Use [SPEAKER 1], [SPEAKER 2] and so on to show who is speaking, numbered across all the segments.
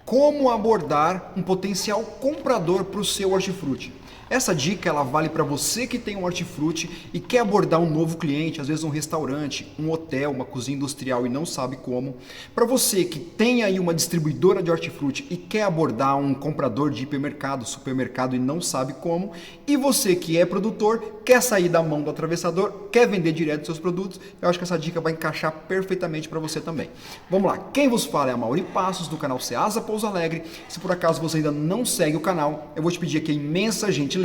[SPEAKER 1] Como abordar um potencial comprador para o seu hortifruti. Essa dica ela vale para você que tem um hortifruti e quer abordar um novo cliente, às vezes um restaurante, um hotel, uma cozinha industrial e não sabe como. Para você que tem aí uma distribuidora de hortifruti e quer abordar um comprador de hipermercado, supermercado e não sabe como. E você que é produtor, quer sair da mão do atravessador, quer vender direto seus produtos, eu acho que essa dica vai encaixar perfeitamente para você também. Vamos lá, quem vos fala é a Mauri Passos do canal Ceasa Pouso Alegre. Se por acaso você ainda não segue o canal, eu vou te pedir aqui a imensa gentileza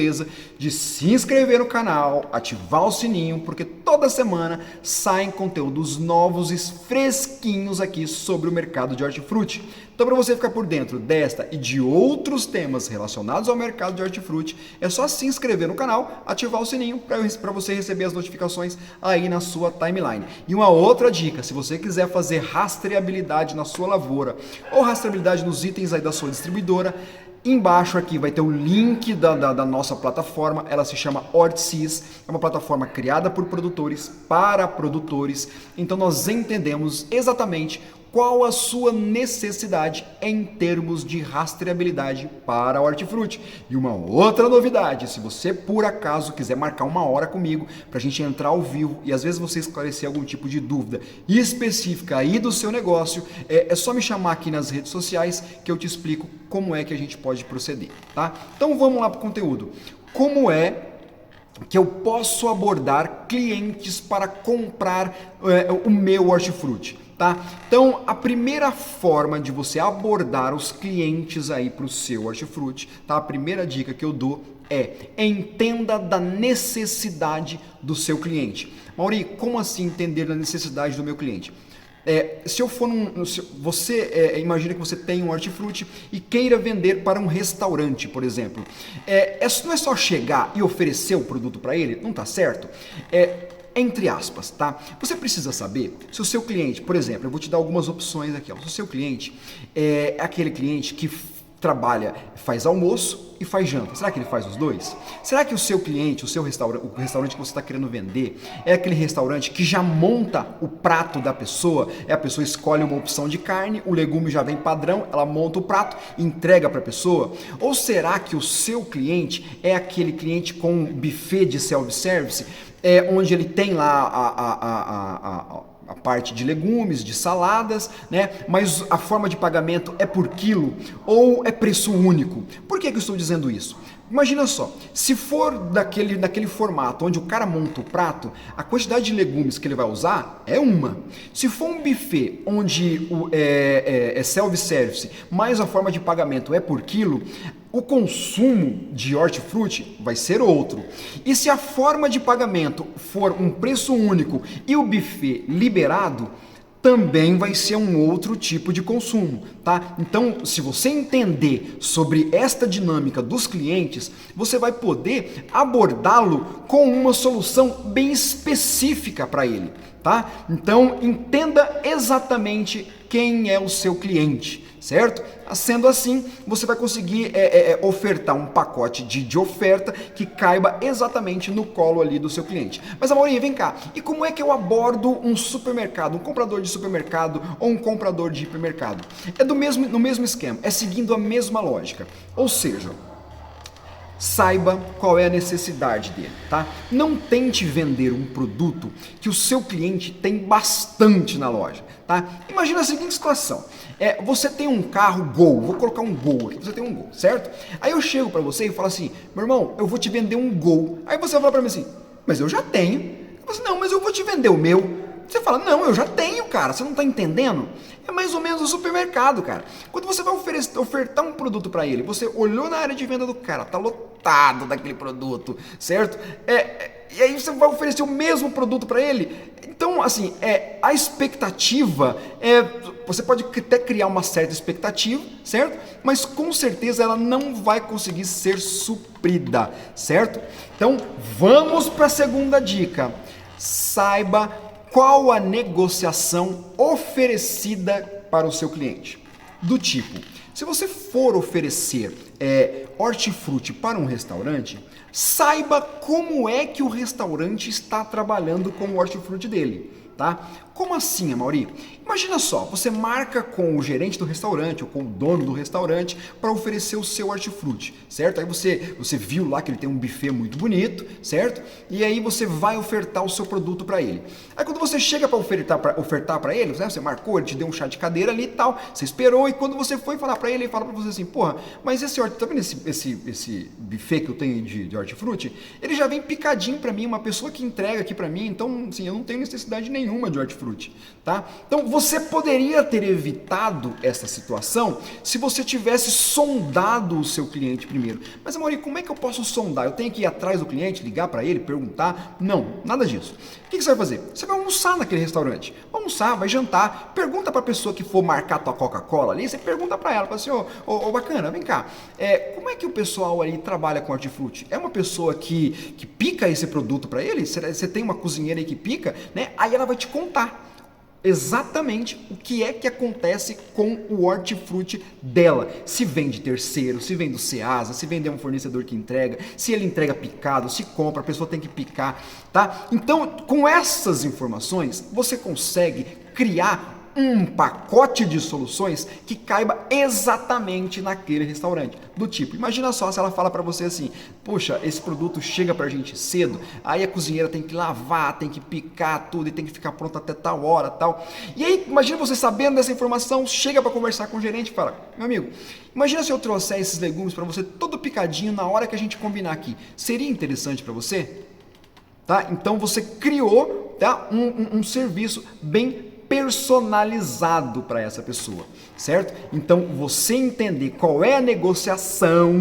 [SPEAKER 1] de se inscrever no canal, ativar o sininho, porque toda semana saem conteúdos novos e fresquinhos aqui sobre o mercado de hortifruti. Então, para você ficar por dentro desta e de outros temas relacionados ao mercado de hortifruti, é só se inscrever no canal, ativar o sininho para você receber as notificações aí na sua timeline. E uma outra dica, se você quiser fazer rastreabilidade na sua lavoura ou rastreabilidade nos itens aí da sua distribuidora, embaixo aqui vai ter o link da nossa plataforma, ela se chama HortSys, é uma plataforma criada por produtores para produtores, então nós entendemos exatamente qual a sua necessidade em termos de rastreabilidade para hortifruti. E uma outra novidade, se você por acaso quiser marcar uma hora comigo para a gente entrar ao vivo e às vezes você esclarecer algum tipo de dúvida específica aí do seu negócio, é só me chamar aqui nas redes sociais que eu te explico como é que a gente pode proceder, tá? Então vamos lá para o conteúdo. Como é que eu posso abordar clientes para comprar o meu hortifruti? Tá? Então, a primeira forma de você abordar os clientes aí para o seu hortifruti, tá? A primeira dica que eu dou é entenda da necessidade do seu cliente. Mauri, como assim entender da necessidade do meu cliente? Se eu for você imagina que você tem um hortifruti e queira vender para um restaurante, por exemplo. Não é só chegar e oferecer o produto para ele, não tá certo? Entre aspas, tá? Você precisa saber se o seu cliente, por exemplo, eu vou te dar algumas opções aqui, ó. Se o seu cliente é aquele cliente que trabalha, faz almoço e faz janta. Será que ele faz os dois? Será que o seu cliente, o restaurante que você está querendo vender, é aquele restaurante que já monta o prato da pessoa? A pessoa escolhe uma opção de carne, o legume já vem padrão, ela monta o prato e entrega para a pessoa? Ou será que o seu cliente é aquele cliente com buffet de self-service, onde ele tem lá a parte de legumes, de saladas, né? Mas a forma de pagamento é por quilo ou é preço único? Por que eu estou dizendo isso? Imagina só, se for daquele formato onde o cara monta o prato, a quantidade de legumes que ele vai usar é uma. Se for um buffet onde é self-service, mas a forma de pagamento é por quilo, o consumo de hortifruti vai ser outro. E se a forma de pagamento for um preço único e o buffet liberado, também vai ser um outro tipo de consumo, tá? Então, se você entender sobre esta dinâmica dos clientes, você vai poder abordá-lo com uma solução bem específica para ele, tá? Então, entenda exatamente quem é o seu cliente, certo? Sendo assim, você vai conseguir ofertar um pacote de oferta que caiba exatamente no colo ali do seu cliente. Mas, Amorim, vem cá, e como é que eu abordo um supermercado, um comprador de supermercado ou um comprador de hipermercado? No mesmo esquema, é seguindo a mesma lógica. Ou seja, saiba qual é a necessidade dele, tá? Não tente vender um produto que o seu cliente tem bastante na loja, tá? Imagina a seguinte situação. Você tem um carro Gol, vou colocar um Gol aqui, você tem um Gol, certo? Aí eu chego para você e falo assim, meu irmão, eu vou te vender um Gol. Aí você vai falar para mim assim, mas eu já tenho. Eu falo assim, não, mas eu vou te vender o meu. Você fala, não, eu já tenho, cara, você não tá entendendo? É mais ou menos o supermercado, cara. Quando você vai ofertar um produto para ele, você olhou na área de venda do cara, tá lotado daquele produto, certo? E aí você vai oferecer o mesmo produto para ele. Então, assim, a expectativa você pode até criar uma certa expectativa, certo? Mas com certeza ela não vai conseguir ser suprida, certo? Então, vamos para a segunda dica. Saiba qual a negociação oferecida para o seu cliente. Do tipo, se você for oferecer hortifruti para um restaurante, saiba como é que o restaurante está trabalhando com o hortifruti dele, tá? Como assim, Amaury? Imagina só, você marca com o gerente do restaurante ou com o dono do restaurante para oferecer o seu hortifruti, certo? Aí você viu lá que ele tem um buffet muito bonito, certo? E aí você vai ofertar o seu produto para ele. Aí quando você chega para ofertar para ele, né, você marcou, ele te deu um chá de cadeira ali e tal, você esperou, e quando você foi falar para ele fala para você assim, porra, mas tá vendo esse buffet que eu tenho de hortifruti? Ele já vem picadinho para mim, uma pessoa que entrega aqui para mim, então assim, eu não tenho necessidade nenhuma de hortifruti, tá? Então você poderia ter evitado essa situação se você tivesse sondado o seu cliente primeiro. Mas Amaury, como é que eu posso sondar? Eu tenho que ir atrás do cliente, ligar para ele, perguntar? Não, nada disso. O que você vai fazer? Você vai almoçar naquele restaurante. Vai almoçar, vai jantar, pergunta para a pessoa que for marcar tua Coca-Cola ali, você pergunta para ela, fala assim, ô bacana, vem cá, como é que o pessoal ali trabalha com hortifruti? É uma pessoa que pica esse produto para ele? Você tem uma cozinheira aí que pica? Né? Aí ela vai te contar exatamente o que é que acontece com o hortifruti dela. Se vem de terceiro, se vem do Ceasa, se vem de um fornecedor que entrega, se ele entrega picado, se compra, a pessoa tem que picar, tá? Então, com essas informações, você consegue criar um pacote de soluções que caiba exatamente naquele restaurante. Do tipo, imagina só se ela fala para você assim, poxa, esse produto chega pra gente cedo, aí a cozinheira tem que lavar, tem que picar tudo e tem que ficar pronto até tal hora, tal. E aí, imagina você sabendo dessa informação, chega para conversar com o gerente e fala, meu amigo, imagina se eu trouxer esses legumes para você todo picadinho na hora que a gente combinar aqui. Seria interessante para você? Tá? Então você criou, tá, um serviço bem personalizado para essa pessoa, certo? Então, você entender qual é a negociação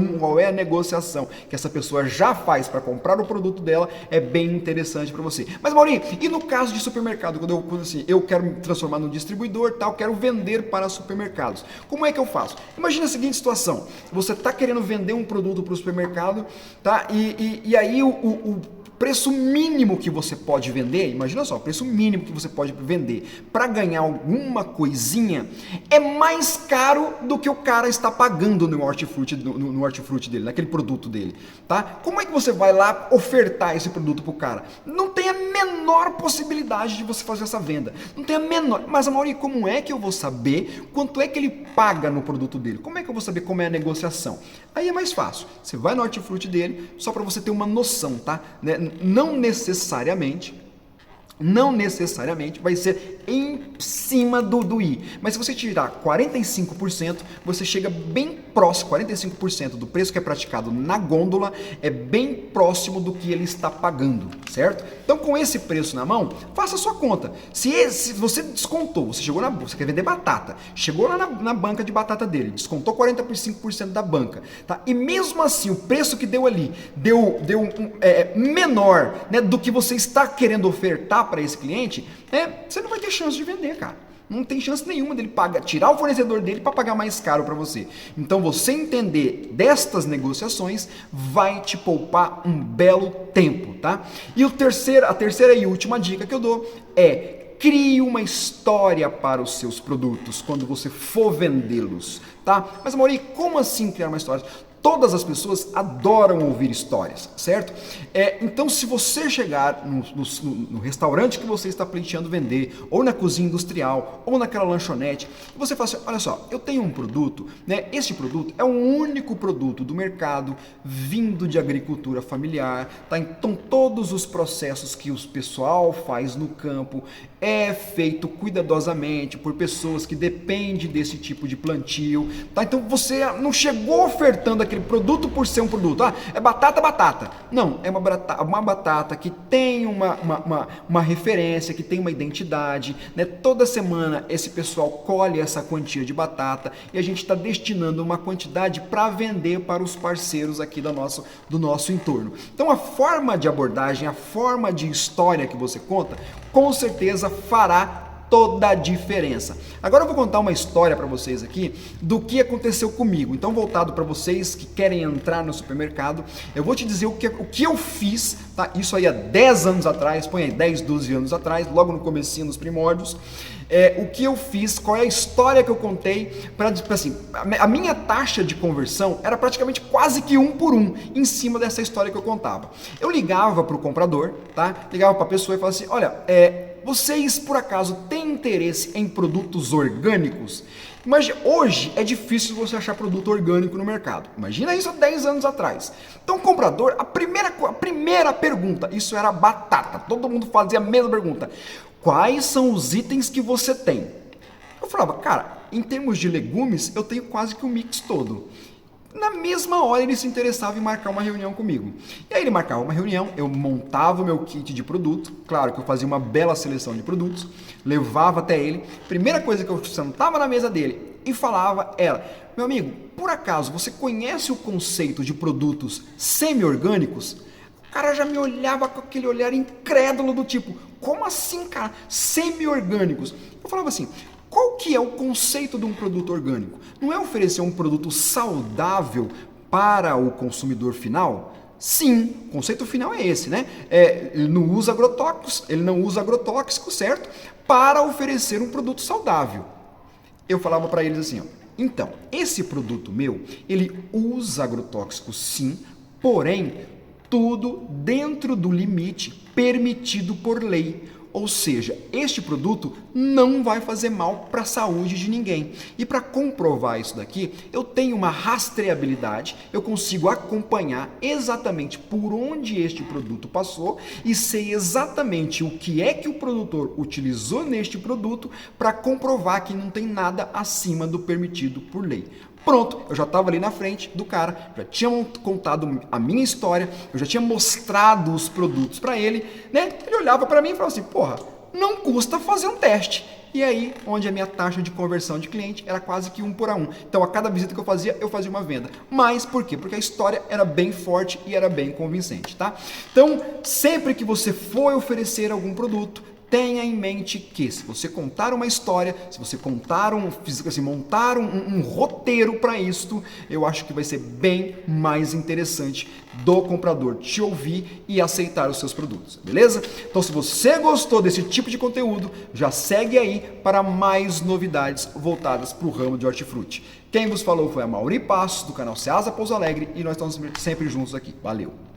[SPEAKER 1] que essa pessoa já faz para comprar o produto dela é bem interessante para você. Mas, Maurinho, e no caso de supermercado, quando assim, eu quero me transformar num distribuidor, tal, quero vender para supermercados. Como é que eu faço? Imagina a seguinte situação, você está querendo vender um produto para o supermercado, tá? E aí o preço mínimo que você pode vender, imagina só, o preço mínimo que você pode vender para ganhar alguma coisinha é mais caro do que o cara está pagando no hortifruti dele, naquele produto dele, tá? Como é que você vai lá ofertar esse produto pro cara? Não tem a menor possibilidade de você fazer essa venda, não tem a menor, mas Amaury, como é que eu vou saber quanto é que ele paga no produto dele? Como é que eu vou saber como é a negociação? Aí é mais fácil, você vai no hortifruti dele, só para você ter uma noção, tá? Não necessariamente vai ser em cima do I. Mas se você tirar 45%, você chega bem próximo, 45% do preço que é praticado na gôndola é bem próximo do que ele está pagando, certo? Então, com esse preço na mão, faça a sua conta. Se você descontou, você quer vender batata, chegou lá na banca de batata dele, descontou 45% da banca, tá? E mesmo assim, o preço que deu ali deu menor, né, do que você está querendo ofertar para esse cliente, você não vai ter chance de vender, cara. Não tem chance nenhuma dele tirar o fornecedor dele para pagar mais caro para você. Então, você entender destas negociações vai te poupar um belo tempo, tá? E a terceira e última dica que eu dou é: crie uma história para os seus produtos quando você for vendê-los, tá? Mas, Amaury, como assim criar uma história? Todas as pessoas adoram ouvir histórias, certo? Então, se você chegar no restaurante que você está pleiteando vender, ou na cozinha industrial, ou naquela lanchonete, e você fala assim, olha só, eu tenho um produto, né? Este produto é o único produto do mercado vindo de agricultura familiar, tá? Então, todos os processos que o pessoal faz no campo é feito cuidadosamente por pessoas que dependem desse tipo de plantio, tá? Então, você não chegou ofertando aquele produto por ser um produto. É batata. Não, é uma batata que tem uma referência, que tem uma identidade, né? Toda semana esse pessoal colhe essa quantia de batata e a gente está destinando uma quantidade para vender para os parceiros aqui do nosso entorno. Então a forma de abordagem, a forma de história que você conta, com certeza fará toda a diferença. Agora eu vou contar uma história para vocês aqui do que aconteceu comigo. Então, voltado para vocês que querem entrar no supermercado, eu vou te dizer o que eu fiz, tá? Isso aí há 10 anos atrás, põe aí 10, 12 anos atrás, logo no comecinho, nos primórdios. O que eu fiz, qual é a história que eu contei, para assim, a minha taxa de conversão era praticamente quase que 1 por 1 em cima dessa história que eu contava. Eu ligava para o comprador, tá? Ligava para a pessoa e falava assim, olha, vocês por acaso têm interesse em produtos orgânicos? Mas hoje é difícil você achar produto orgânico no mercado. Imagina isso há 10 anos atrás. Então, o comprador, a primeira pergunta, isso era batata. Todo mundo fazia a mesma pergunta. Quais são os itens que você tem? Eu falava, cara, em termos de legumes, eu tenho quase que o mix todo. Na mesma hora ele se interessava em marcar uma reunião comigo. E aí ele marcava uma reunião, eu montava o meu kit de produto, claro que eu fazia uma bela seleção de produtos, levava até ele. Primeira coisa que eu sentava na mesa dele e falava era, meu amigo, por acaso você conhece o conceito de produtos semi-orgânicos? O cara já me olhava com aquele olhar incrédulo do tipo, como assim, cara? Semi-orgânicos? Eu falava assim, qual que é o conceito de um produto orgânico? Não é oferecer um produto saudável para o consumidor final? Sim, o conceito final é esse, né? Ele não usa agrotóxicos, certo? Para oferecer um produto saudável. Eu falava para eles assim, ó, então, esse produto meu, ele usa agrotóxicos sim, porém, tudo dentro do limite permitido por lei. Ou seja, este produto não vai fazer mal para a saúde de ninguém. E para comprovar isso daqui, eu tenho uma rastreabilidade, eu consigo acompanhar exatamente por onde este produto passou e sei exatamente o que é que o produtor utilizou neste produto para comprovar que não tem nada acima do permitido por lei. Pronto, eu já estava ali na frente do cara, já tinha contado a minha história, eu já tinha mostrado os produtos para ele, né? Ele olhava para mim e falava assim, porra, não custa fazer um teste. E aí, onde a minha taxa de conversão de cliente era quase que 1 por 1. Então, a cada visita que eu fazia uma venda. Mas por quê? Porque a história era bem forte e era bem convincente, tá? Então, sempre que você for oferecer algum produto, tenha em mente que se você contar uma história, se você montar um roteiro para isto, eu acho que vai ser bem mais interessante do comprador te ouvir e aceitar os seus produtos, beleza? Então, se você gostou desse tipo de conteúdo, já segue aí para mais novidades voltadas para o ramo de hortifruti. Quem vos falou foi a Mauri Passos, do canal Ceasa Pouso Alegre, e nós estamos sempre juntos aqui. Valeu!